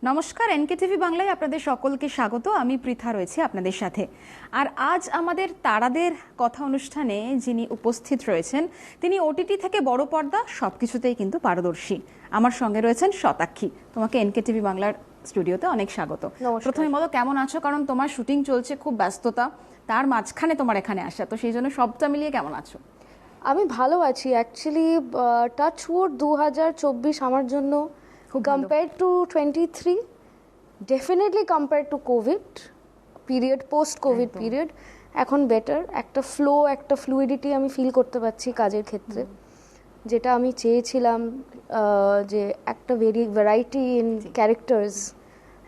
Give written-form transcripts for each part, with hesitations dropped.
নমস্কার, এনকেটিভি বাংলায় আপনাদের সকলকে স্বাগত। আমি পৃথা রয়েছি আপনাদের সাথে। আর আজ আমাদের তারাদের কথা অনুষ্ঠানে যিনি উপস্থিত রয়েছেন তিনি ওটিটি থেকে বড় পর্দা সবকিছুতেই কিন্তু পারদর্শী। আমার সঙ্গে রয়েছেন শতাক্ষী। তোমাকে এনকেটিভি বাংলার স্টুডিওতে অনেক স্বাগত। প্রথমে বলো কেমন আছো, কারণ তোমার শুটিং চলছে, খুব ব্যস্ততা, তার মাঝখানে তোমার এখানে আসা, তো সেই জন্য সবটা মিলিয়ে কেমন আছো? আমি ভালো আছি অ্যাকচুয়ালি। টাচউড 2024 আমার জন্য compare to 23, definitely compare to Covid period, post Covid period, এখন বেটার। একটা ফ্লো, একটা ফ্লুইডিটি আমি ফিল করতে পারছি কাজের ক্ষেত্রে, যেটা আমি চেয়েছিলাম, যে একটা variety in characters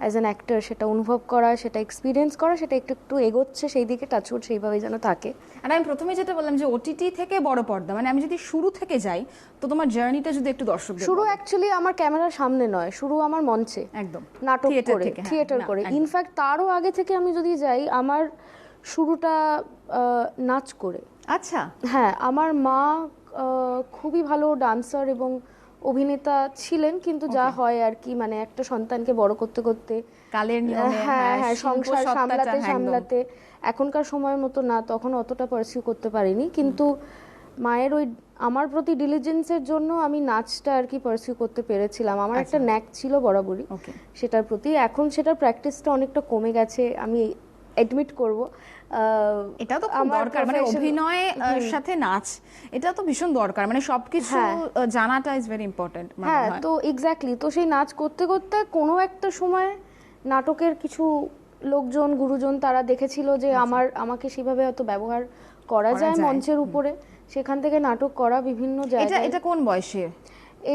as an actor, সেটা অনুভব করা, সেটা এক্সপিরিয়েন্স করা, সেটা একটু একটু এগোচ্ছে সেই দিকে। টাচউড সেইভাবেই যেন থাকে। আর আমি প্রথমে যেটা বললাম যে ওটিটি থেকে বড় পর্দা, মানে আমি যদি শুরু থেকে যাই, তো তোমার জার্নিটা যদি একটু দর্শক। শুরু অ্যাকচুয়ালি আমার ক্যামেরার সামনে নয়, শুরু আমার মঞ্চে, একদম নাটক করে, থিয়েটার করে। ইনফ্যাক্ট তারও আগে থেকে আমি যদি যাই, আমার শুরুটা নাচ করে। আচ্ছা, হ্যাঁ, আমার মা খুবই ভালো ডান্সার এবং অভিনেতা ছিলেন, কিন্তু যা হয় আর কি, মানে একটা সন্তানকে বড় করতে করতে কালের নিয়মে, হ্যাঁ হ্যাঁ, সংসার সামলাতে সামলাতে এখনকার সময়ের মতো না, তখন অতটা পারসিউ করতে পারিনি। কিন্তু মায়ের ওই আমার প্রতি ডিলিজেন্সের জন্য আমি নাচটা আর কি পারসিউ করতে পেরেছিলাম। আমার একটা ন্যাক ছিল বরাবরই সেটার প্রতি। এখন সেটার প্র্যাকটিসটা অনেকটা কমে গেছে, আমি অ্যাডমিট করব। এটা তো খুব দরকার, মানে অভিনয় সাথে নাচ, এটা তো ভীষণ দরকার, মানে সবকিছু জানাটা ইজ ভেরি ইম্পর্টেন্ট। হ্যাঁ, তো এক্স্যাক্টলি। তো সেই নাচ করতে করতে কোনো একটা সময় নাটকের কিছু লোকজন, গুরুজন, তারা দেখেছিল যে আমাকে সেভাবে হয়তো ব্যবহার করা যায় মঞ্চের উপরে। সেখান থেকে নাটক করা বিভিন্ন জায়গায়। এটা কোন বয়সে?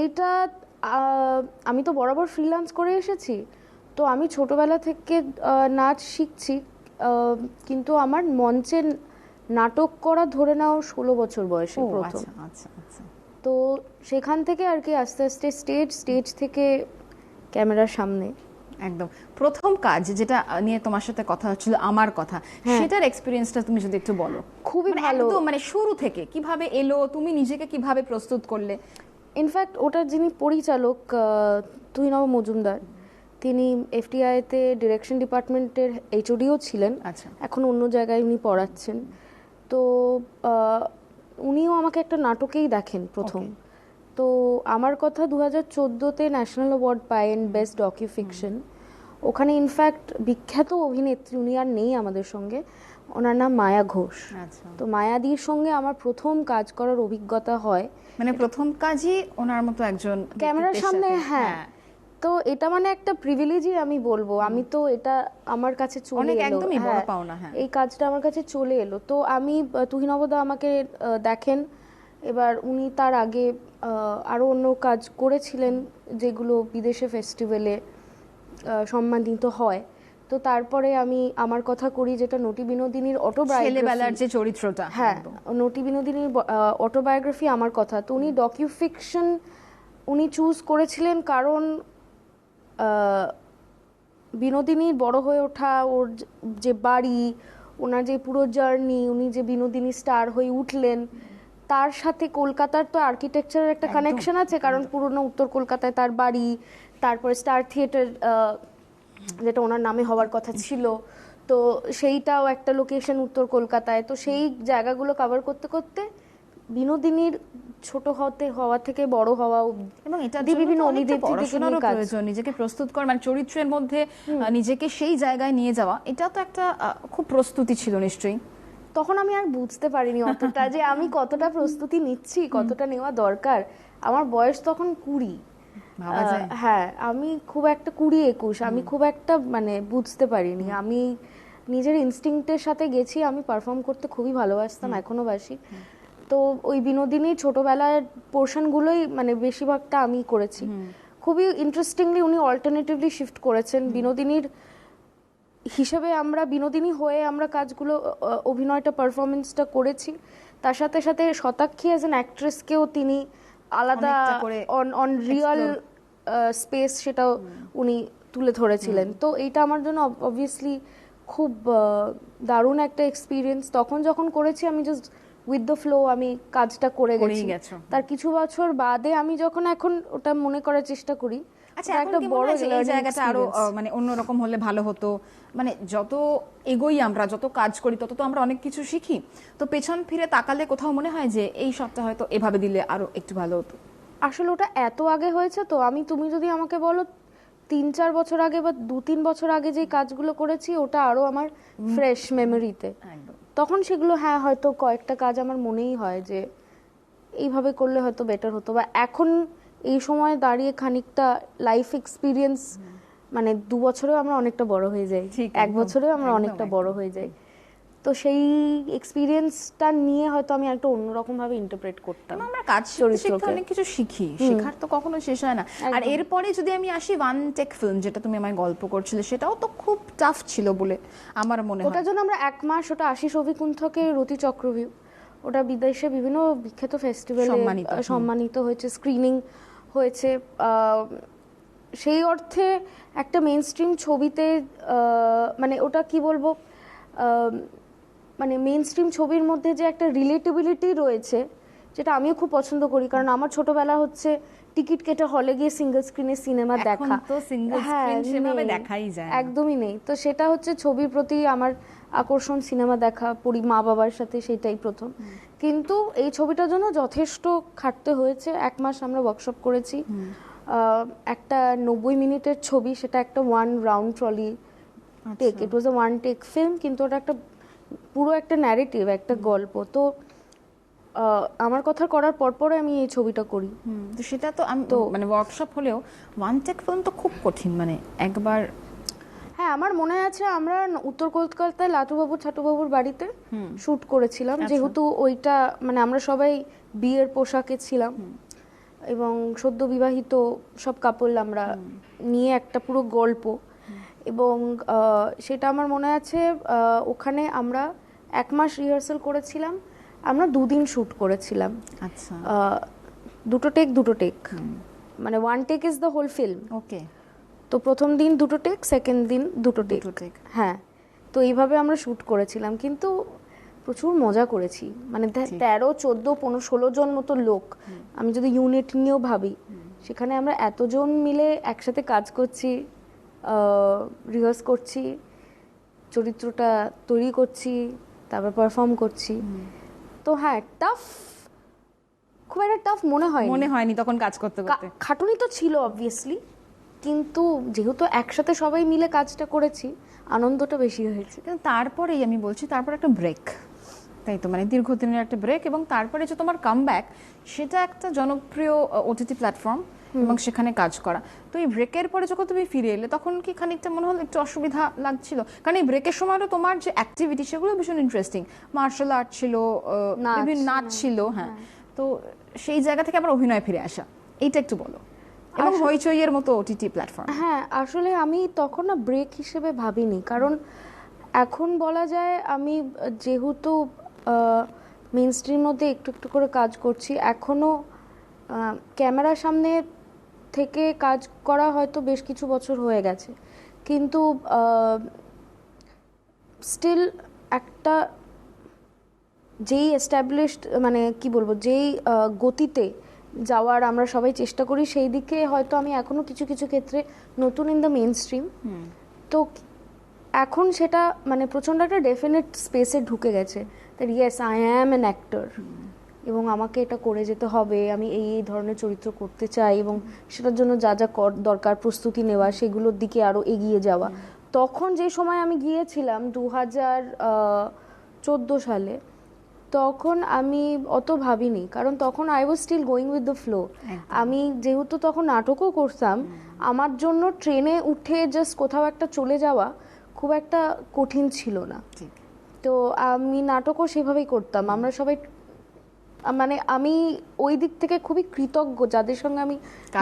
এইটা আমি তো বরাবর ফ্রিল্যান্স করে এসেছি, তো আমি ছোটবেলা থেকে নাচ শিখছি, কিন্তু আমার মঞ্চে নাটক করা ধরে নাও 16 বছর বয়সে প্রথম। তো সেখান থেকে আর কি আস্তে আস্তে স্টেজ থেকে ক্যামেরার সামনে। একদম প্রথম কাজ যেটা নিয়ে তোমার সাথে কথা হচ্ছিল, আমার কথা, সেটার এক্সপেরিয়েন্সটা তুমি যদি একটু বলো। খুবই ভালো, মানে শুরু থেকে কিভাবে এলো, তুমি নিজেকে কিভাবে প্রস্তুত করলে? ইনফ্যাক্ট ওটার যিনি পরিচালক তুহিনব মজুমদার, তিনি এফটিআইতে ডিরেকশন ডিপার্টমেন্টের এইচওডিও ছিলেন, এখন অন্য জায়গায় উনি পড়াচ্ছেন। তো উনিও আমাকে একটা নাটকেই দেখেন প্রথম। তো আমার কথা 2014-তে ন্যাশনাল অ্যাওয়ার্ড পায়েন বেস্ট ডকিউ ফিকশন। ওখানে ইনফ্যাক্ট বিখ্যাত অভিনেত্রী, উনি আর নেই আমাদের সঙ্গে, ওনার নাম মায়া ঘোষ। তো মায়াদির সঙ্গে আমার প্রথম কাজ করার অভিজ্ঞতা হয়, মানে প্রথম কাজই ওনার মতো একজন ক্যামেরার সামনে। হ্যাঁ, তো এটা মানে একটা প্রিভিলেজই আমি বলবো। আমি তো এটা আমার কাছে চলে এলো, এই কাজটা আমার কাছে চলে এলো। তো আমি তুহিনবদা আমাকে দেখেন। এবার উনি তার আগে আরো অন্য কাজ করেছিলেন যেগুলো বিদেশে ফেস্টিভ্যালে সম্মানিত হয়। তো তারপরে আমি আমার কথা করি, যেটা নটি বিনোদিনীর ছেলেবেলার যে চরিত্রটা। হ্যাঁ, নটি বিনোদিনীর অটোবায়োগ্রাফি আমার কথা। তো উনি ডকিউ ফিকশন উনি চুজ করেছিলেন কারণ বিনোদিনীর বড় হয়ে ওঠা, ওর যে বাড়ি, ওনার যে পুরো জার্নি, উনি যে বিনোদিনী স্টার হয়ে উঠলেন, তার সাথে কলকাতার তো আর্কিটেকচারের একটা কানেকশন আছে, কারণ পুরনো উত্তর কলকাতায় তার বাড়ি, তারপরে স্টার থিয়েটার যেটা ওনার নামে হওয়ার কথা ছিল, তো সেইটাও একটা লোকেশন উত্তর কলকাতায়। তো সেই জায়গাগুলো কভার করতে করতে বিনোদিনীর ছোট হওয়া থেকে বড় হওয়া এবং এটা বিভিন্ন পড়াশোনারও প্রয়োজন, নিজেকে প্রস্তুত করা, মানে চরিত্রের মধ্যে নিজেকে সেই জায়গায় নিয়ে যাওয়া, এটা তো একটা খুব প্রস্তুতি ছিল নিশ্চয়ই। তখন আমি আর বুঝতে পারিনি অতটা যে আমি কতটা প্রস্তুতি নিচ্ছি, কতটা নেওয়া দরকার। আমার বয়স তখন 20। হ্যাঁ, আমি খুব একটা 20-21, আমি খুব একটা মানে বুঝতে পারিনি। আমি নিজের ইনস্টিংক্টের সাথে গেছি। আমি পারফর্ম করতে খুবই ভালোবাসতাম, এখনো বাসি। তো ওই বিনোদিনী ছোটবেলার পোর্শনগুলোই মানে বেশিরভাগটা আমি করেছি। খুবই ইন্টারেস্টিংলি উনি অল্টারনেটিভলি শিফট করেছেন বিনোদিনীর হিসেবে। আমরা বিনোদিনী হয়ে আমরা কাজগুলো, অভিনয়টা, পারফরমেন্সটা করেছি। তার সাথে সাথে শতাক্ষী অ্যাজ অ্যান অ্যাক্ট্রেসকেও তিনি আলাদা অন রিয়েল স্পেস সেটাও উনি তুলে ধরেছিলেন। তো এইটা আমার জন্য অবভিয়াসলি খুব দারুণ একটা এক্সপিরিয়েন্স। তখন যখন করেছি আমি জাস্ট উইথ দ্য ফ্লো আমি কাজটা করে গেছি। তার কিছু বছর বাদে আমি যখন এখন ওটা মনে করার চেষ্টা করি, আচ্ছা, এখন কি মনে হয় যে এই জায়গাটা আরো মানে অন্যরকম হলে ভালো হতো? মানে যত এগোই আমরা, যত কাজ করি, তত তো আমরা অনেক কিছু শিখি। তো পেছন ফিরে তাকালে কোথাও মনে হয় যে এই সপ্তাহ হয়তো এভাবে দিলে আরো একটু ভালো হতো? আসলে ওটা এত আগে হয়েছে তো, তুমি যদি আমাকে বলো 3-4 বছর আগে বা 2-3 বছর আগে যে কাজগুলো করেছি, ওটা আরো আমার ফ্রেশ মেমোরিতে। তখন সেগুলো হ্যাঁ হয়তো কয়েকটা কাজ আমার মনেই হয় যে এইভাবে করলে হয়তো বেটার হতো। বা এখন এই সময় দাঁড়িয়ে খানিকটা লাইফ এক্সপিরিয়েন্স, মানে 2 বছরেও আমরা অনেকটা বড় হয়ে যাই, 1 বছরেও আমরা অনেকটা বড় হয়ে যাই। তো সেই এক্সপিরিয়েন্সটা নিয়ে হয়তো আমি একটা অন্যরকম ভাবে ইন্টারপ্রেট করতাম। আমরা কাজ শিখতে শিখতে অনেক কিছু শিখি, শেখার তো কখনো শেষ হয় না। আর এরপরে যদি আমি আসি ওয়ান টেক ফিল্ম, যেটা তুমি আমায় গল্প করছিলে, সেটাও তো খুব টাফ ছিল বলে আমার মনে হয়। ওটার জন্য আমরা 1 মাস, ওটা আশিস অভিকুণ্ঠকে রতি চক্রবর্তী, ওটা বিদেশে বিভিন্ন বিখ্যাত ফেস্টিভ্যালে সম্মানিত হয়েছে, স্ক্রিনিং হয়েছে। সেই অর্থে একটা মেইন স্ট্রিম ছবিতে, মানে ওটা কি বলবো, মানে মেইন স্ট্রিম ছবির মধ্যে যে একটা রিলেটেবিলিটি রয়েছে, যেটা আমিও খুব পছন্দ করি। কারণ আমার ছোটবেলা হচ্ছে টিকিট কেটে হলে গিয়ে সিঙ্গেল স্ক্রিনে সিনেমা দেখা, তো সিঙ্গেল স্ক্রিন সেভাবে দেখাই যায় না, একদমই নেই। তো সেটা হচ্ছে ছবির প্রতি আমার আকর্ষণ, সিনেমা দেখা মা বাবার সাথে, সেটাই প্রথম। কিন্তু এই ছবিটার জন্য যথেষ্ট খাটতে হয়েছে। 1 মাস আমরা ওয়ার্কশপ করেছি। একটা 90 মিনিটের ছবি, সেটা একটা 1 রাউন্ড ট্রলি টেক, ইট ওয়াজ আ 1 টেক ফিল্ম, কিন্তু ওটা একটা পুরো একটা ন্যারেটিভ, একটা গল্প। তো আমার কথা করার পরে আমি এই ছবিটা করি। তো সেটা তো আমি তো মানে ওয়ার্কশপ হলেও ওয়ান টেক ফিল্ম তো খুব কঠিন, মানে একবার। হ্যাঁ, আমার মনে আছে আমরা উত্তর কলকাতায় লাটুবাবু ছাটুবাবুর বাড়িতে শুট করেছিলাম। যেহেতু ওইটা মানে আমরা সবাই বিয়ের পোশাকে ছিলাম এবং সদ্য বিবাহিত সব কাপল আমরা নিয়ে একটা পুরো গল্প। এবং সেটা আমার মনে আছে, ওখানে আমরা 1 মাস রিহার্সাল করেছিলাম, আমরা 2 দিন শুট করেছিলাম। আচ্ছা, 2 টেক, মানে 1 take is the whole film. Okay. তো প্রথম দিন 2 টেক, সেকেন্ড দিন 2 টেক। হ্যাঁ, তো এইভাবে আমরা শুট করেছিলাম, কিন্তু প্রচুর মজা করেছি। মানে 13, 14, 15, 16 জন মতো লোক, আমি যদি ইউনিট নিয়েও ভাবি, সেখানে আমরা এতজন মিলে একসাথে কাজ করছি, রিহার্স করছি, চরিত্রটা তৈরি করছি, তারপর পারফর্ম করছি। তো হ্যাঁ, টাফ, খুব একটা টাফ মনে হয়নি তখন কাজ করতে করতে। খাটুনি তো ছিল অবভিয়াসলি, কিন্তু যেহেতু একসাথে সবাই মিলে কাজটা করেছি, আনন্দটা বেশি হয়েছে। কিন্তু তারপরেই আমি বলছি, তারপর একটা ব্রেক, তাই তো, মানে দীর্ঘদিনের একটা ব্রেক, এবং তারপরে যে তোমার কামব্যাক, সেটা একটা জনপ্রিয় ওটিটি প্ল্যাটফর্ম এবং সেখানে কাজ করা। তো এই ব্রেকের পরে যখন তুমি ফিরে এলে, তখন কি খানিকটা মনে হলো একটু অসুবিধা লাগছিল? কারণ এই ব্রেকের সময়ও তোমার যে অ্যাক্টিভিটি, সেগুলো ভীষণ ইন্টারেস্টিং, মার্শাল আর্ট ছিল, বিভিন্ন নাচ ছিল। হ্যাঁ, তো সেই জায়গা থেকে আবার অভিনয় ফিরে আসা, এইটা একটু বলো। এবং হইচইয়ের মতো ওটিটি প্ল্যাটফর্ম। হ্যাঁ, আসলে আমি তখন না ব্রেক হিসেবে ভাবিনি, কারণ এখন বলা যায় আমি যেহেতু মেইন স্ট্রিম মধ্যে একটু একটু করে কাজ করছি, এখনো ক্যামেরার সামনে থেকে কাজ করা হয়তো বেশ কিছু বছর হয়ে গেছে, কিন্তু স্টিল একটা যেই এস্টাবলিশড, মানে কি বলবো, যেই গতিতে যাওয়ার আমরা সবাই চেষ্টা করি, সেই দিকে হয়তো আমি এখনো কিছু কিছু ক্ষেত্রে নতুন ইন দ্য মেইন স্ট্রিম। তো এখন সেটা মানে প্রচণ্ড একটা ডেফিনেট স্পেসে ঢুকে গেছে, that yes I am an actor, এবং আমাকে এটা করে যেতে হবে, আমি এই এই ধরনের চরিত্র করতে চাই, এবং সেটার জন্য যা যা দরকার প্রস্তুতি নেওয়া, সেগুলোর দিকে আরও এগিয়ে যাওয়া। তখন যে সময় আমি গিয়েছিলাম 2014 সালে, তখন আমি অত ভাবিনি, কারণ তখন I was still going with the flow. আমি যেহেতু তখন নাটকও করতাম, আমার জন্য ট্রেনে উঠে জাস্ট কোথাও একটা চলে যাওয়া খুব একটা কঠিন ছিল না। তো আমি নাটকও সেভাবেই করতাম। আমরা সবাই, মানে আমি ওই দিক থেকে খুবই কৃতজ্ঞ যাদের সঙ্গে আমি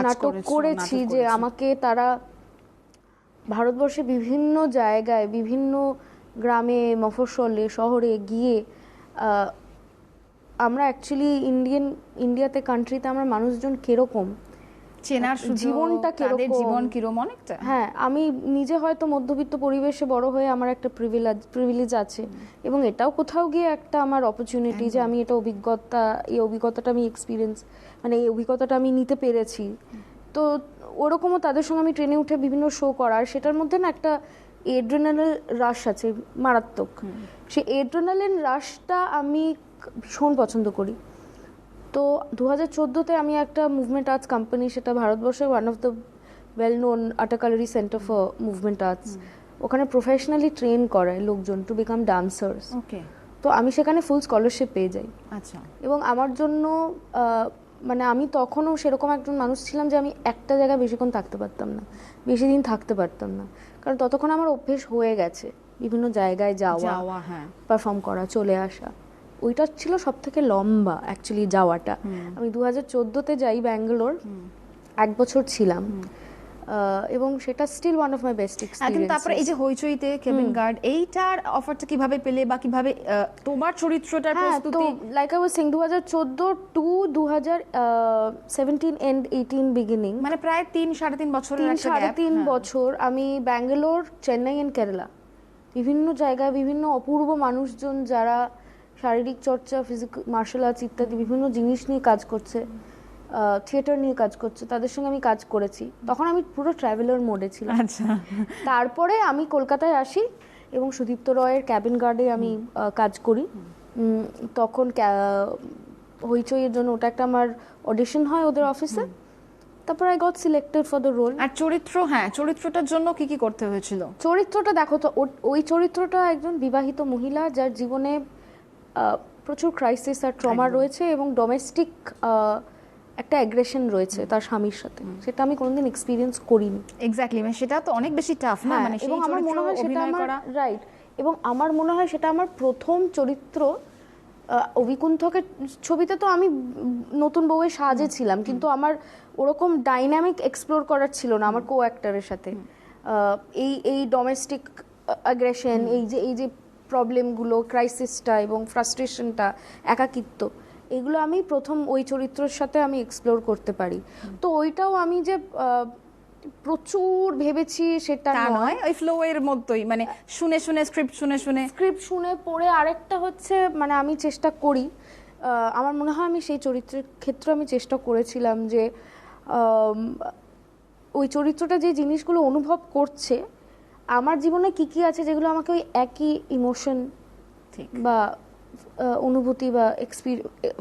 নাটক করেছি, যে আমাকে তারা ভারতবর্ষে বিভিন্ন জায়গায়, বিভিন্ন গ্রামে, মফস্বলে, শহরে গিয়ে, আমরা অ্যাকচুয়ালি ইন্ডিয়াতে, কান্ট্রিতে আমরা মানুষজন কিরকম, চেনার জীবনটা কিরকম, জীবন কিরকম অনেকটা। হ্যাঁ, আমি নিজে হয়তো মধ্যবিত্ত পরিবেশে বড় হয়ে আমার একটা প্রিভিলেজ আছে, এবং এটাও কোথাও গিয়ে একটা আমার অপরচুনিটি যে আমি এটা এই অভিজ্ঞতাটা আমি এক্সপিরিয়েন্স, মানে এই অভিজ্ঞতাটা আমি নিতে পেরেছি। তো ওরকমও তাদের সঙ্গে আমি ট্রেনে উঠে বিভিন্ন শো করার, সেটার মধ্যে না একটা এড্রিনালিন রাশ আছে মারাত্মক। সেই এড্রিনালিন রাশটা আমি ভীষণ পছন্দ করি। তো 2014-তে আমি একটা মুভমেন্ট আর্টস কোম্পানি, সেটা ভারতবর্ষের one of the well known art gallery centre for movement arts, ওখানে প্রফেশনালি ট্রেন করায় লোকজন টু বিকাম ডান্সার্স। ওকে। তো আমি সেখানে ফুল স্কলারশিপ পেয়ে যাই। আচ্ছা। এবং আমার জন্য মানে আমি তখনও সেরকম একজন মানুষ ছিলাম যে আমি একটা জায়গায় বেশিক্ষণ থাকতে পারতাম না, বেশি দিন থাকতে পারতাম না, কারণ ততক্ষণ আমার অভ্যেস হয়ে গেছে বিভিন্ন জায়গায় যাওয়া, হ্যাঁ, পারফর্ম করা, চলে আসা। ওইটা ছিল সব থেকে লম্বা অ্যাকচুয়ালি যাওয়াটা। আমি 2014-তে যাই ব্যাঙ্গালোর, 1 বছর ছিলাম, এবং সেটা still one of my best experience. তারপরে এই যে হইচইতে কেবিন গার্ড, এইটার অফারটা কিভাবে পেলে বা কিভাবে তোমার চরিত্রটার প্রস্তুতি? Like I was saying 2014 to 2017 and 18 beginning, মানে প্রায় 3-3.5 বছরের একটা গ্যাপ। 3-3.5 বছর আমি ব্যাঙ্গালোর, চেন্নাই এন্ড কেরালা বিভিন্ন জায়গায় বিভিন্ন অপূর্ব মানুষজন যারা শারীরিক চর্চা, ফিজিক্যাল, মার্শাল আর্টস ইত্যাদি বিভিন্ন জিনিস নিয়ে কাজ করছে, থিয়েটার নিয়ে কাজ করছে, তাদের সঙ্গে আমি কাজ করেছি। তখন আমি পুরো ট্রাভেলার মোডে ছিলাম। আচ্ছা। তারপরে আমি কলকাতায় আসি এবং সুদীপ্ত রয়ের ক্যাবিন গার্ডে আমি কাজ করি। তখন হইচইয়ের জন্য ওটা একটা আমার অডিশন হয় ওদের অফিসে। তারপর I got selected for the role. আর চরিত্রটার জন্য কি কি করতে হয়েছিল? চরিত্রটা দেখো তো, ওই চরিত্রটা একজন বিবাহিত মহিলা যার জীবনে প্রচুর ক্রাইসিস আর ট্রমা রয়েছে এবং ডোমেস্টিক একটা অ্যাগ্রেশন রয়েছে তার স্বামীর সাথে, সেটা আমি কোনোদিন এক্সপিরিয়েন্স করিনি। এক্স্যাক্টলি, মানে সেটা তো অনেক বেশি টাফ না, মানে এবং আমার মনে হয় সেটা আমার রাইট, এবং আমার মনে হয় সেটা আমার প্রথম চরিত্র। অভিকুণ্ঠকের ছবিতে তো আমি নতুন বউয়ের সাজে ছিলাম, কিন্তু আমার ওরকম ডাইনামিক এক্সপ্লোর করার ছিল না আমার কো অ্যাক্টরের সাথে। এই ডোমেস্টিক অ্যাগ্রেশন, এই যে প্রবলেমগুলো, ক্রাইসিসটা এবং ফ্রাস্ট্রেশনটা, একাকিত্ব, এগুলো আমি প্রথম ওই চরিত্রের সাথে আমি এক্সপ্লোর করতে পারি। তো ওইটাও আমি যে প্রচুর ভেবেছি সেটা নয়, ওই ফ্লো এর মতোই, মানে শুনে স্ক্রিপ্ট শুনে পড়ে। আরেকটা হচ্ছে মানে আমি চেষ্টা করি, আমার মনে হয় আমি সেই চরিত্রের ক্ষেত্রে আমি চেষ্টা করেছিলাম যে ওই চরিত্রটা যে জিনিসগুলো অনুভব করছে, আমার জীবনে কি কি আছে যেগুলো আমাকে ওই একই ইমোশন বা অনুভূতি বা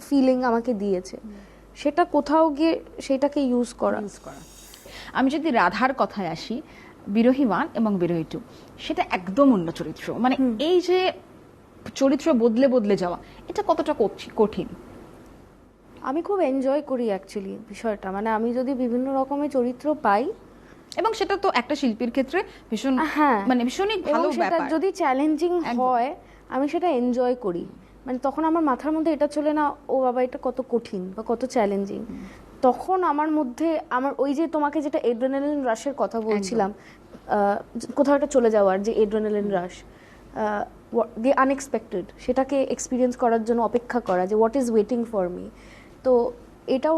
ফিলিং আমাকে দিয়েছে, সেটা কোথাও গিয়ে সেটাকে ইউজ করা। আমি যদি রাধার কথায় আসি, বিরোহী 1 এবং বিরোহী 2, সেটা একদম অন্য চরিত্র। মানে এই যে চরিত্র বদলে বদলে যাওয়া, এটা কতটা কঠিন? আমি খুব এনজয় করি অ্যাকচুয়ালি বিষয়টা। মানে আমি যদি বিভিন্ন রকমের চরিত্র পাই, এবং সেটা তো একটা শিল্পীর ক্ষেত্রে ভীষণ, মানে ভীষণই ভালো ব্যাপার। যদি চ্যালেঞ্জিং হয় আমি সেটা এনজয় করি। মানে তখন আমার মাথার মধ্যে এটা চলে না, ও বাবা এটা কত কঠিন বা কত চ্যালেঞ্জিং। তখন আমার মধ্যে আমার ওই যে তোমাকে যেটা এড্রিনালিন রাশের কথা বলছিলাম, কোথাও একটা চলে যাওয়ার যে এড্রিনালিন রাশ, দি আনএক্সপেক্টেড, সেটাকে এক্সপিরিয়েন্স করার জন্য অপেক্ষা করা, যে what is waiting for me. তো এটাও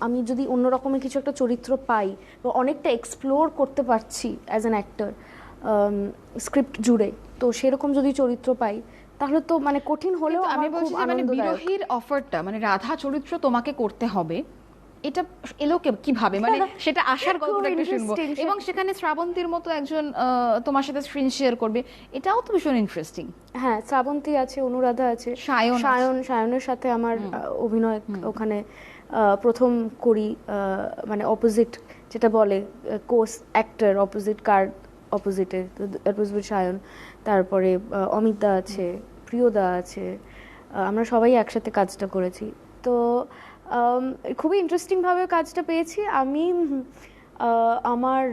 আমি যদি অন্য রকমের কিছু একটা চরিত্র পাই বা অনেকটা এক্সপ্লোর করতে পারছি অ্যাজ অ্যান অ্যাক্টর স্ক্রিপ্ট জুড়ে, তো সেরকম যদি চরিত্র পাই তাহলে তো মানে কঠিন হলেও আমি বলছি যে মানে বিরোহীর অফারটা, মানে রাধা চরিত্র তোমাকে করতে হবে, এটা এলো কিভাবে, মানে সেটা আসার গল্পটা একটু শুনবো। এবং সেখানে শ্রাবন্তীর মতো একজন তোমার সাথে স্ক্রিন শেয়ার করবে, এটাও তো ভীষণ ইন্টারেস্টিং। হ্যাঁ, শ্রাবন্তী আছে, অনুরাধা আছে, সায়নের সাথে আমার অভিনয় ওখানে প্রথম করি, মানে অপোজিট যেটা বলে কোস অ্যাক্টর, অপোজিট কার্ড অপোজিটে, দ্যাট ওয়াজ উইথ সায়ন। তারপরে অমিতা আছে, প্রিয়দা আছে, আমরা সবাই একসাথে কাজটা করেছি। তো খুবই ইন্টারেস্টিংভাবে কাজটা পেয়েছি আমি। আমার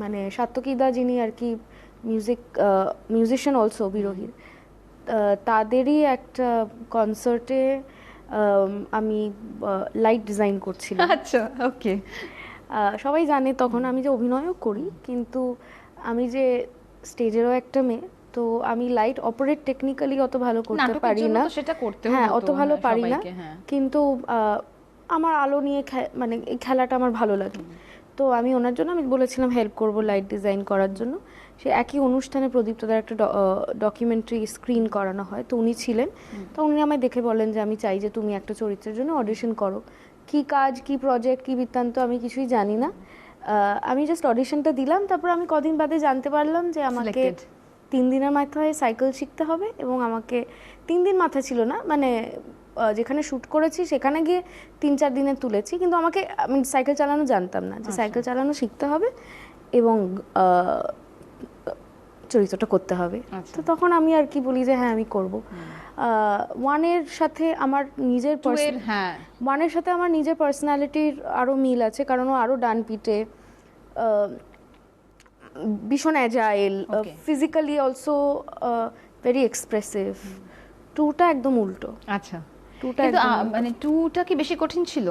মানে সাত্তকীদা, যিনি আর কি মিউজিশিয়ান অলসো বিরোহীর, তাদেরই একটা কনসার্টে আমি লাইট ডিজাইন করছিলাম। আচ্ছা, ওকে। সবাই জানে তখন আমি যে অভিনয়ও করি, কিন্তু আমি যে স্টেজেরও একটা মেয়ে, তো আমি লাইট অপারেট টেকনিক্যালি অত ভালো করতে পারি না, সেটা করতে হ্যাঁ অত ভালো পারি না, কিন্তু আমার আলো নিয়ে মানে এই খেলাটা আমার ভালো লাগে। তো আমি ওনার জন্য আমি বলেছিলাম হেল্প করব লাইট ডিজাইন করার জন্য। সে একই অনুষ্ঠানে প্রদীপ্তদার একটা ডকুমেন্টারি স্ক্রিন করানো হয়, তো উনি ছিলেন। তো উনি আমায় দেখে বলেন যে আমি চাই যে তুমি একটা চরিত্রের জন্য অডিশন করো। কি কাজ, কি প্রজেক্ট, কি বৃত্তান্ত আমি কিছুই জানি না। আমি জাস্ট অডিশনটা দিলাম, তারপর আমি কদিন বাদে জানতে পারলাম যে আমাকে Selected. 3 দিনের মাথায় সাইকেল শিখতে হবে, এবং আমাকে 3 দিন মাথা ছিল না, মানে যেখানে শ্যুট করেছি সেখানে গিয়ে 3-4 দিনে তুলেছি, কিন্তু আমাকে, আমি সাইকেল চালানো জানতাম না, যে সাইকেল চালানো শিখতে হবে এবং চরিত্রটা করতে হবে। তো তখন আমি আর কি বলি যে হ্যাঁ আমি করব। ওয়ানের সাথে আমার নিজের হ্যাঁ ওয়ানের সাথে আমার নিজের পার্সোনালিটির আরও মিল আছে, কারণ ও আরও ডান পিটে, ভীষণ agile, physically also very expressive. টুটা একদম উল্টো। আচ্ছা, কিন্তু মানে টুটা কি বেশি কঠিন ছিল,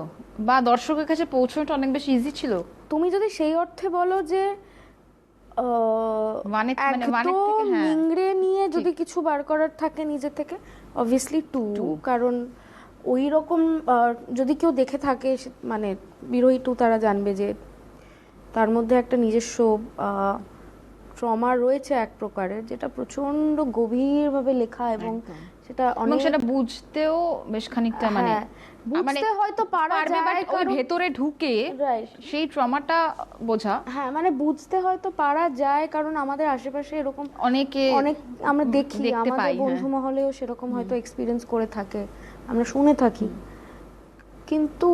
বা দর্শকের কাছে পৌঁছানোটা অনেক বেশি ইজি ছিল? তুমি যদি সেই অর্থে বলো যে একদম নিংড়ে নিয়ে যদি কিছু বার করার থাকে নিজে থেকে, অবভিয়াসলি টু। কারণ ওই রকম যদি কেউ দেখে থাকে, মানে বিরোহী টু, তারা জানবে যে তার মধ্যে একটা নিজস্ব ট্রমা রয়েছে এক প্রকারের, যেটা প্রচন্ড গভীরভাবে লেখা, এবং সেটা অনেক, সেটা বুঝতেও বেশ খানিকটা মানে বুঝতে হয়তো পারা যায়, ওই ভেতরে ঢুকে সেই ট্রমাটা বোঝা, হ্যাঁ মানে বুঝতে হয়তো পারা যায়, কারণ আমাদের আশেপাশে এরকম অনেক আমরা দেখি, আমাদের বন্ধু মহলেও সেরকম হয়তো এক্সপিরিয়েন্স করে থাকে, আমরা শুনে থাকি। কিন্তু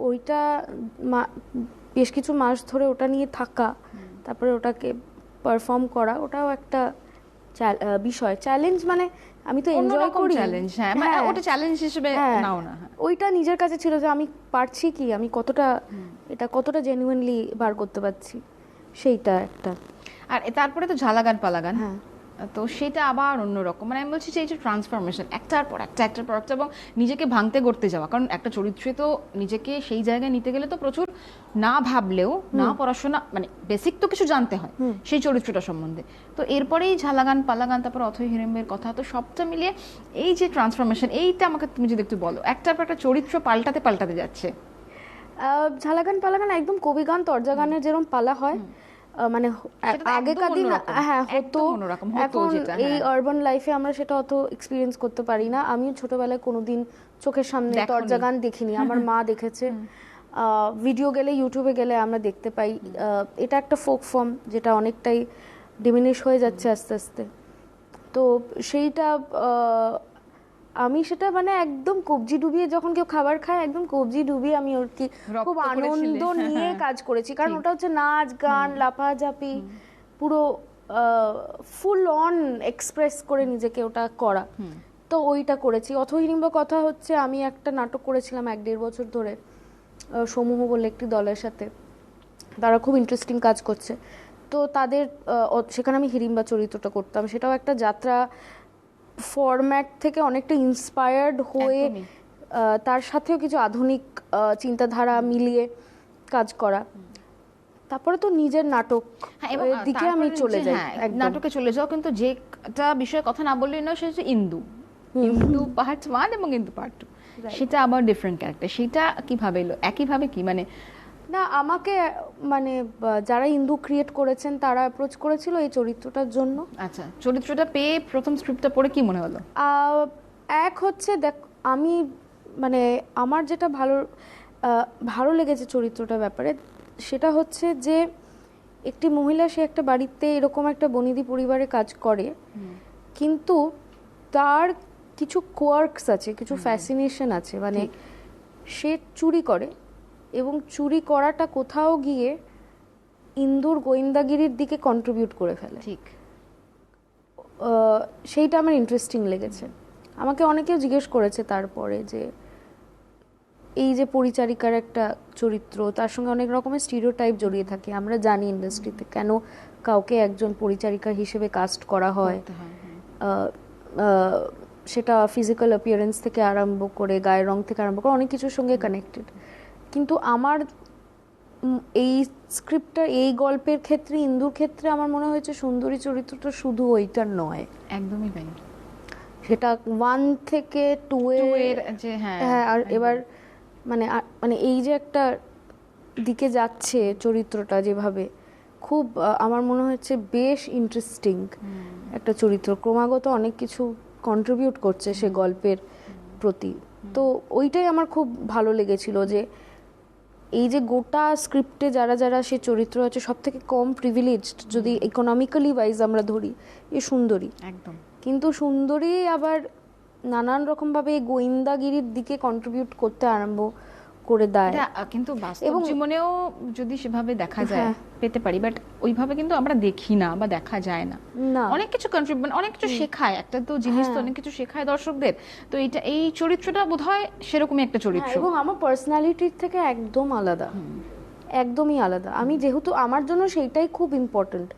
ওইটা বেশ কিছু মাস ধরে ওটা নিয়ে থাকা, তারপরে ওটাকে পারফর্ম করা, ওটাও একটা বিষয়, চ্যালেঞ্জ। মানে আমি তো এনজয় করি চ্যালেঞ্জ, হ্যাঁ মানে ওটা চ্যালেঞ্জ হিসেবে নাও না, ওইটা নিজের কাছে ছিল যে আমি পারছি কি, আমি কতটা জেনুইনলি বার করতে পারছি, সেইটা একটা। আর তারপরে তো ঝালাগান পালাগান, তো সেটা আবার অন্যরকম। মানে আমি বলছি যে এই যে ট্রান্সফরমেশন, একটার পর একটা এবং নিজেকে ভাঙতে গড়তে যাওয়া, কারণ একটা চরিত্রে তো নিজেকে সেই জায়গায় নিতে গেলে তো প্রচুর না ভাবলেও, না পড়াশোনা, মানে বেসিক তো কিছু জানতে হয় সেই চরিত্রটা সম্বন্ধে। তো এরপরেই ঝালাগান পালাগান, তারপর অথৈ হিড়িম্বের কথা, তো সবটা মিলিয়ে এই যে ট্রান্সফরমেশন, এইটা আমাকে তুমি যদি একটু বলো, একটার পর একটা চরিত্র পাল্টাতে যাচ্ছে। ঝালাগান পালাগান একদম কবিগান তর্জাগানের যেরকম পালা হয়, মানে আগেকার দিন হ্যাঁ হতো, এখন এই আরবান লাইফে আমরা সেটা অত এক্সপিরিয়েন্স করতে পারি না। আমিও ছোটবেলায় কোনোদিন চোখের সামনে তরজা গান দেখিনি, আমার মা দেখেছে, ভিডিও গেলে, ইউটিউবে গেলে আমরা দেখতে পাই। এটা একটা ফোক ফর্ম যেটা অনেকটাই ডিমিনিশ হয়ে যাচ্ছে আস্তে আস্তে। তো সেইটা আমি সেটা মানে একদম কবজি ডুবিয়ে, যখন কেউ খাবার খায় একদম কবজি ডুবিয়ে আমি ওর কি খুব আনন্দ নিয়ে কাজ করেছি, কারণ ওটা হচ্ছে নাচ গান লাফাঝাপি, পুরো ফুল অন এক্সপ্রেস করে নিজেকে ওটা করা। তো ওইটা করেছি। অথৈ হিড়িম্ব কথা হচ্ছে, আমি একটা নাটক করেছিলাম 1-1.5 বছর ধরে সমূহ বলে একটি দলের সাথে, তারা খুব ইন্টারেস্টিং কাজ করছে। তো তাদের সেখানে আমি হিড়িম্বা চরিত্রটা করতাম, সেটাও একটা যাত্রা ফরম্যাট থেকে অনেকটা ইন্সপায়ার্ড হয়ে তার সাথেও কিছু আধুনিক চিন্তাধারা মিলিয়ে কাজ করা। তারপরে তো নিজের নাটক দিকে আমি চলে যাই, নাটকে চলে যাও। কিন্তু যেটা বিষয়ে কথা না বললেই নয়, সেটা হচ্ছে ইন্দু পার্ট 1 এবং ইন্দু পার্ট 2, সেটা আবার ডিফারেন্ট ক্যারেক্টার। সেটা কিভাবে এলো? একইভাবে কি মানে না, আমাকে মানে যারা ইন্দু ক্রিয়েট করেছেন তারা অ্যাপ্রোচ করেছিল এই চরিত্রটার জন্য। আচ্ছা, চরিত্রটা পেয়ে প্রথম স্ক্রিপ্টটা পড়ে কি মনে হলো? এক হচ্ছে দেখ, আমি মানে আমার যেটা ভালো লেগেছে চরিত্রটার ব্যাপারে, সেটা হচ্ছে যে একটি মহিলা, সে একটা বাড়িতে এরকম একটা বনিদি পরিবারে কাজ করে, কিন্তু তার কিছু কোয়ার্কস আছে, কিছু ফ্যাসিনেশন আছে। মানে সে চুরি করে, এবং চুরি করাটা কোথাও গিয়ে ইন্দুর গোয়েন্দাগিরির দিকে কন্ট্রিবিউট করে ফেলে। ঠিক, সেইটা আমার ইন্টারেস্টিং লেগেছে। আমাকে অনেকেও জিজ্ঞেস করেছে তারপরে যে এই যে পরিচারিকার একটা চরিত্র, তার সঙ্গে অনেক রকমের স্টিরিওটাইপ জড়িয়ে থাকে। আমরা জানি ইন্ডাস্ট্রিতে কেন কাউকে একজন পরিচারিকা হিসেবে কাস্ট করা হয়, সেটা ফিজিক্যাল অ্যাপিয়ারেন্স থেকে আরম্ভ করে, গায়ের রং থেকে আরম্ভ করে অনেক কিছুর সঙ্গে কানেক্টেড। কিন্তু আমার এই স্ক্রিপ্টটা, এই গল্পের ক্ষেত্রে, ইন্দুর ক্ষেত্রে আমার মনে হয়েছে সুন্দরী চরিত্রটা শুধু ওইটা নয়, একদমই তাই। সেটা 1 থেকে 2 এর যে হ্যাঁ, আর এবার মানে এই যে একটা দিকে যাচ্ছে চরিত্রটা, যেভাবে খুব আমার মনে হচ্ছে বেশ ইন্টারেস্টিং একটা চরিত্র, ক্রমাগত অনেক কিছু কন্ট্রিবিউট করছে সে গল্পের প্রতি। তো ওইটাই আমার খুব ভালো লেগেছিল, যে এই যে গোটা স্ক্রিপ্টে যারা যারা সে চরিত্র আছে সব থেকে কম প্রিভিলেজড যদি ইকোনমিক্যালি ওয়াইজ আমরা ধরি, এ সুন্দরী। একদম। কিন্তু সুন্দরী আবার নানান রকমভাবে গোয়েন্দাগিরির দিকে কন্ট্রিবিউট করতে আরম্ভ করে দেয়। এটা কিন্তু বাস্তব জীবনেও যদি সেভাবে দেখা যায় পেতে পারি, বাট ওইভাবে কিন্তু আমরা দেখি না বা দেখা যায় না। অনেক কিছু কন্ট্রিবিউট, অনেক কিছু শেখায়, একটা তো জিনিস তো অনেক কিছু শেখায় দর্শকদের। তো এটা এই চরিত্রটা বোধহয় সেরকমই একটা চরিত্র, এবং আমার পার্সোনালিটির থেকে একদম আলাদা, একদমই আলাদা। আমি যেহেতু আমার জন্য সেইটাই খুব ইম্পর্টেন্ট,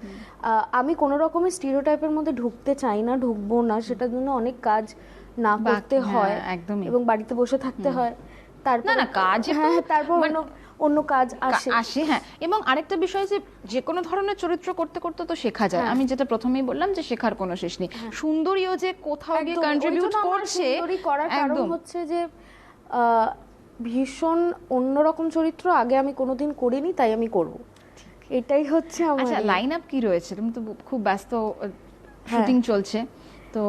আমি কোনো রকমের স্টিরিওটাইপের মধ্যে ঢুকতে চাই না, ঢুকবো না, সেটার জন্য অনেক কাজ না করতে হয় এবং বাড়িতে বসে থাকতে হয়। তারপর না কাজ, তারপর অন্য কাজ আসে। হ্যাঁ, এবং আরেকটা বিষয় যে কোনো ধরনের চরিত্র করতে করতে তো শেখা যায়। আমি যেটা প্রথমেই বললাম যে শেখার কোনো শেষ নেই। সুন্দরীও যে কোথাও গিয়ে কন্ট্রিবিউট করছে, সুন্দরী করার কারণ হচ্ছে যে ভীষণ অন্যরকম চরিত্র আগে আমি কোনোদিন করিনি, তাই আমি করব, এটাই হচ্ছে আমার। আচ্ছা, লাইন আপ কি রয়েছে? তুমি তো খুব ব্যস্ত, শুটিং চলছে, তো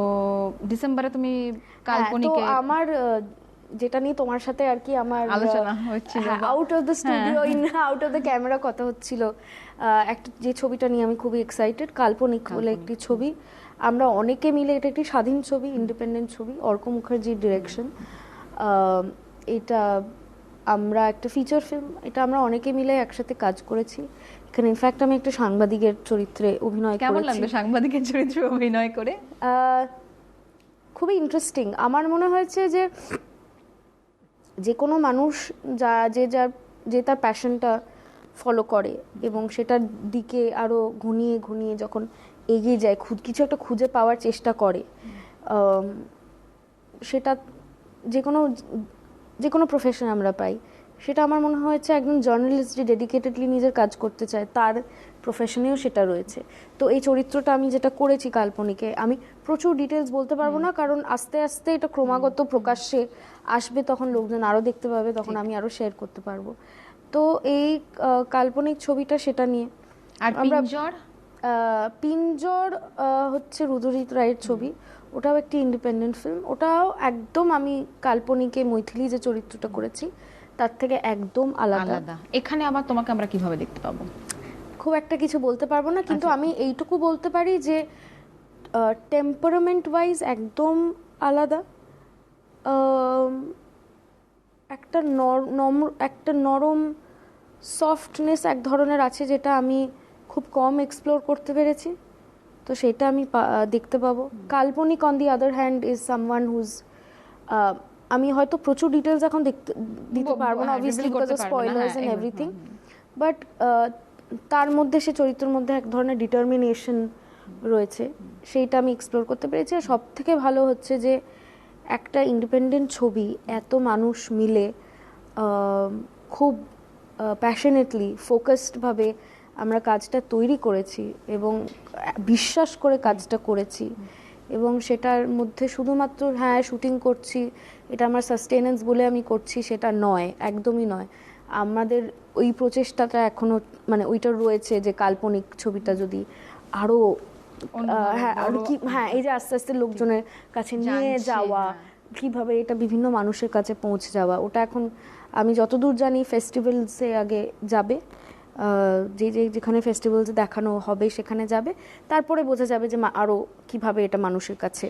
ডিসেম্বরে তুমি কাল্পনিকে, আমার যেটা নিয়ে তোমার সাথে আর কি আমার আলোচনা হচ্ছিল, out of the studio out of the camera কথা হচ্ছিল, একটা যে ছবিটা নিয়ে আমি খুবই এক্সাইটেড, কাল্পনিক বলে একটি ছবি। আমরা অনেকে মিলে, এটা একটি স্বাধীন ছবি, ইন্ডিপেন্ডেন্ট ছবি, অর্ক মুখার্জির ডিরেকশন। এটা আমরা একটা ফিচার ফিল্ম, এটা আমরা অনেকে মিলে একসাথে কাজ করেছি। এখানে ইনফ্যাক্ট আমি একটা সাংবাদিকের চরিত্রে অভিনয় করেছি। কেমন লাগলো সাংবাদিকের চরিত্রে অভিনয় করে? খুবই ইন্টারেস্টিং। আমার মনে হয়েছে যে কোনো মানুষ যে তার প্যাশনটা ফলো করে এবং সেটার দিকে আরো ঘুনিয়ে ঘুনিয়ে যখন এগিয়ে যায়, কিছু একটা খুঁজে পাওয়ার চেষ্টা করে, সেটা যে কোনো প্রফেশন আমরা পাই, সেটা আমার মনে হয়েছে একজন জার্নালিস্ট যে ডেডিকেটেডলি নিজের কাজ করতে চায় তার প্রফেশনেও সেটা রয়েছে। তো এই চরিত্রটা আমি যেটা করেছি কাল্পনিকে, আমি প্রচুর ডিটেলস বলতে পারবো না, কারণ আস্তে আস্তে এটা ক্রমাগত প্রকাশ্যে আসবে, তখন লোকজন আরো দেখতে পাবে, তখন আমি আরো শেয়ার করতে পারবো। তো এই কাল্পনিক ছবিটা সেটা নিয়ে। আর পিঞ্জর হচ্ছে রুদ্রজিৎ রায়ের ছবি, ওটাও একটি ইন্ডিপেন্ডেন্ট ফিল্ম, ওটাও একদম আমি কাল্পনিকে মৈথিলি যে চরিত্রটা করেছি তার থেকে একদম আলাদা। এখানে আবার তোমাকে আমরা কিভাবে দেখতে পাবো? খুব একটা কিছু বলতে পারবো না, কিন্তু আমি এইটুকু বলতে পারি যে টেম্পারামেন্ট ওয়াইজ একদম আলাদা। একটা নরম সফটনেস এক ধরনের আছে, যেটা আমি খুব কম এক্সপ্লোর করতে পেরেছি, তো সেটা আমি দেখতে পাবো। কাল্পনিক on the other hand is someone whose, আমি হয়তো প্রচুর ডিটেলস এখন দিতে পারবো না obviously because of spoilers and everything, but তার মধ্যে সে চরিত্রের মধ্যে এক ধরনের ডিটারমিনেশন রয়েছে, সেইটা আমি এক্সপ্লোর করতে পেরেছি। আর সব থেকে ভালো হচ্ছে যে একটা ইন্ডিপেন্ডেন্ট ছবি এত মানুষ মিলে খুব প্যাশনেটলি ফোকাসডভাবে আমরা কাজটা তৈরি করেছি এবং বিশ্বাস করে কাজটা করেছি, এবং সেটার মধ্যে শুধুমাত্র শুটিং করছি, এটা আমার সাস্টেনেন্স বলে আমি করছি সেটা নয়, একদমই নয়। আমাদের ওই প্রচেষ্টাটা এখনো মানে ওইটা রয়েছে যে কাল্পনিক ছবিটা যদি আরো এই যে আস্তে আস্তে লোকজনের কাছে নিয়ে যাওয়া, কিভাবে এটা বিভিন্ন মানুষের কাছে পৌঁছে যাওয়া, ওটা এখন আমি যতদূর জানি ফেস্টিভ্যালসে আগে যাবে, যেখানে ফেস্টিভ্যালসে দেখানো হবে সেখানে যাবে, তারপরে বোঝা যাবে যে আরো কিভাবে এটা মানুষের কাছে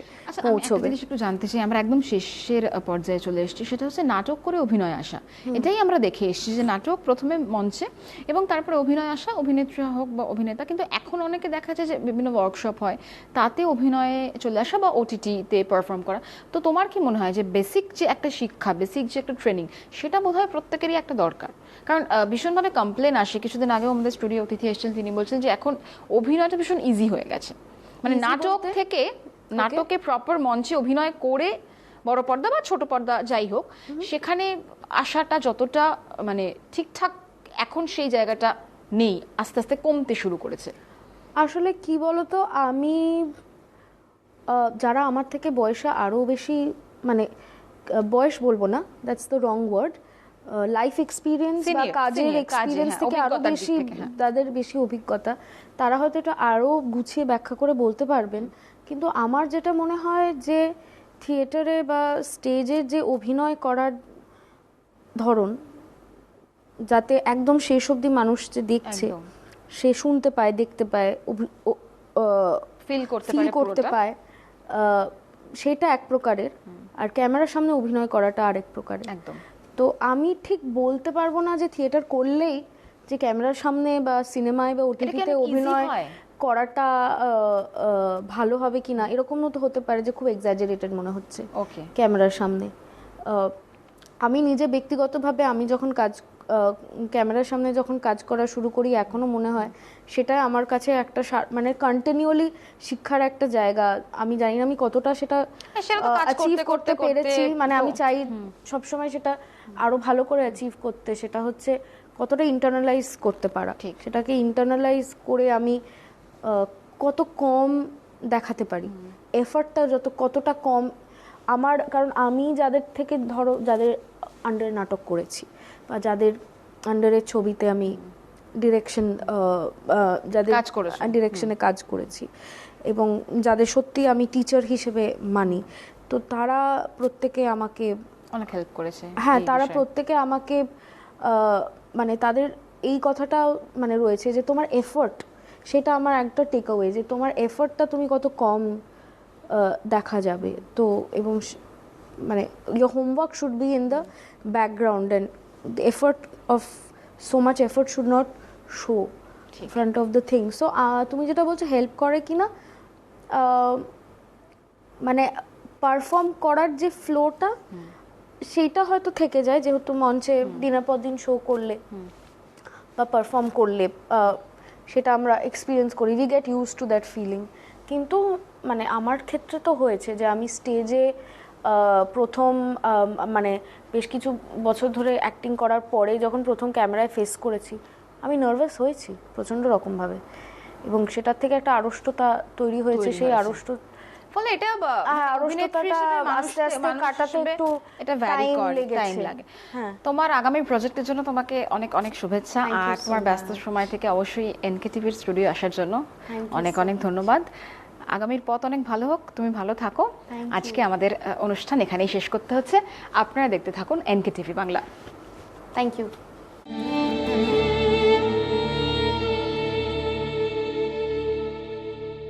পৌঁছবে। একটু জানতে চাই, আমরা একদম শেষের পর্যায়ে চলে এসেছি, সেটা হচ্ছে নাটক করে অভিনয় আসা। এটাই আমরা দেখে এসেছি যে নাটক প্রথমে মঞ্চে এবং তারপরে অভিনয় আসা, অভিনেত্রী হোক বা অভিনেতা, কিন্তু এখন অনেকে দেখা যায় যে বিভিন্ন ওয়ার্কশপ হয়, তাতে অভিনয়ে চলে আসা বা ওটিটিতে পারফর্ম করা। তো তোমার কি মনে হয় যে বেসিক যে একটা শিক্ষা, বেসিক যে একটা ট্রেনিং, সেটা বোধহয় প্রত্যেকেরই একটা দরকার? কারণ ভীষণভাবে কমপ্লেন আসে, কিছুদিন আগেও আমাদের স্টুডিও অতিথি এসেছেন, তিনি বলছেন যে এখন অভিনয়টা ভীষণ ইজি হয়ে গেছে, মানে নাটক থেকে নাটকে প্রপার মঞ্চে অভিনয় করে বড় পর্দা বা ছোট পর্দা যাই হোক সেখানে আসাটা যতটা মানে ঠিকঠাক, এখন সেই জায়গাটা নেই, আস্তে আস্তে কমতে শুরু করেছে। আসলে কি বলতো, আমি যারা আমার থেকে বয়সে আরো বেশি, মানে বয়স বলবো না, that's the wrong word, life experience বা Senior, কাজের senior, কাজে, এক্সপিরিয়েন্স হ্যাঁ, থেকে আরো অভিজ্ঞতার দিক বেশি, থেকে, হ্যাঁ। তাদের বেশি অভিজ্ঞতা, তারা হয়তো এটা আরো গুছিয়ে ব্যাখ্যা করে বলতে পারবেন। কিন্তু আমার যেটা মনে হয় যে থিয়েটারে বা স্টেজে যে অভিনয় করার ধরন, যাতে একদম শেষ অবধি মানুষ যে দেখছে একদম। সে শুনতে পায়, দেখতে পায়, ফিল করতে ফিল পারে করতে পুরোটা। পায়, সেটা এক প্রকারের। আর ক্যামেরার সামনে অভিনয় করাটা আরেক প্রকারের। একদম। তো আমি ঠিক বলতে পারবো না যে থিয়েটার করলেই যে ক্যামেরার সামনে বা সিনেমায় বা ওটিটিতে অনেক easy অভিনয় হয়। করাটা ভালো হবে কিনা, এরকমও তো হতে পারে যে খুব এক্সাজারেটেড মনে হচ্ছে ওকে। ক্যামেরার সামনে। আমি নিজে ব্যক্তিগতভাবে আমি যখন ক্যামেরার সামনে যখন কাজ করা শুরু করি, এখনো মনে হয় সেটা আমার কাছে একটা মানে কন্টিনিউয়ালি শিক্ষার একটা জায়গা। আমি জানি না আমি কতটা সেটা হ্যাঁ, সেটা তো কাজ অ্যাচিভ করতে করতে করতে পেরেছি, মানে আমি তো- চাই সবসময় সেটা আরো ভালো করে অ্যাচিভ করতে। সেটা হচ্ছে কতটা ইন্টারনালাইজ করতে পারা, ঠিক। সেটাকে ইন্টারনালাইজ করে আমি কত কম দেখাতে পারি, এফর্টটা কতটা কম আমার। কারণ আমি যাদের থেকে, ধরো যাদের আন্ডারে নাটক করেছি বা যাদের আন্ডারের ছবিতে আমি ডিরেকশন, যাদের কাজ করেছো। ডিরেকশনে কাজ করেছি এবং যাদের সত্যি আমি টিচার হিসেবে মানি, তো তারা প্রত্যেকে আমাকে, অনেক হেল্প করেছে হ্যাঁ, এই তারা বিষয়ে। প্রত্যেকে আমাকে মানে তাদের এই কথাটা মানে রয়েছে যে তোমার এফর্ট, সেটা আমার একটা টেক অ্যাওয়ে, যে তোমার এফর্টটা তুমি কত কম দেখা যাবে। তো এবং মানে your homework should be in the background and the effort of so much effort should not show in front of the thing. So তুমি যেটা বলছো হেল্প করে কিনা, মানে পারফর্ম করার যে ফ্লোটা সেইটা হয়তো থেকে যায়, যেহেতু মঞ্চে দিনের পর দিন শো করলে বা পারফর্ম করলে সেটা আমরা এক্সপিরিয়েন্স করি, we get use to that feeling. কিন্তু মানে আমার ক্ষেত্রে তো হয়েছে যে আমি স্টেজে প্রথম মানে বেশ কিছু বছর ধরে অ্যাক্টিং করার পরে যখন প্রথম ক্যামেরায় ফেস করেছি, আমি নার্ভাস হয়েছি প্রচণ্ড রকমভাবে, এবং সেটার থেকে একটা আড়ষ্টতা তৈরি হয়েছে। সেই আড়ষ্ট ফলে এটা অভিনেত্রী আড়ষ্টতাটা হিসেবে আস্তে আস্তে মানুষ কাটাতে হিসেবে একটু এটা ভ্যারি time করে, লেগেছে। টাইম লাগে। হ্যাঁ। তোমার আগামী প্রজেক্টের জন্য তোমাকে অনেক অনেক শুভেচ্ছা। Thank you আর so তোমার ব্যস্ত much. সময় থেকে অবশ্যই এনকেটিভির স্টুডিও আসার জন্য Thank you অনেক so অনেক ধন্যবাদ। আগামীর পথ অনেক ভালো হোক, তুমি ভালো থাকো। Thank আজকে আমাদের অনুষ্ঠান এখানেই শেষ করতে হচ্ছে। আপনারা দেখতে থাকুন এনকেটিভি বাংলা। Thank you.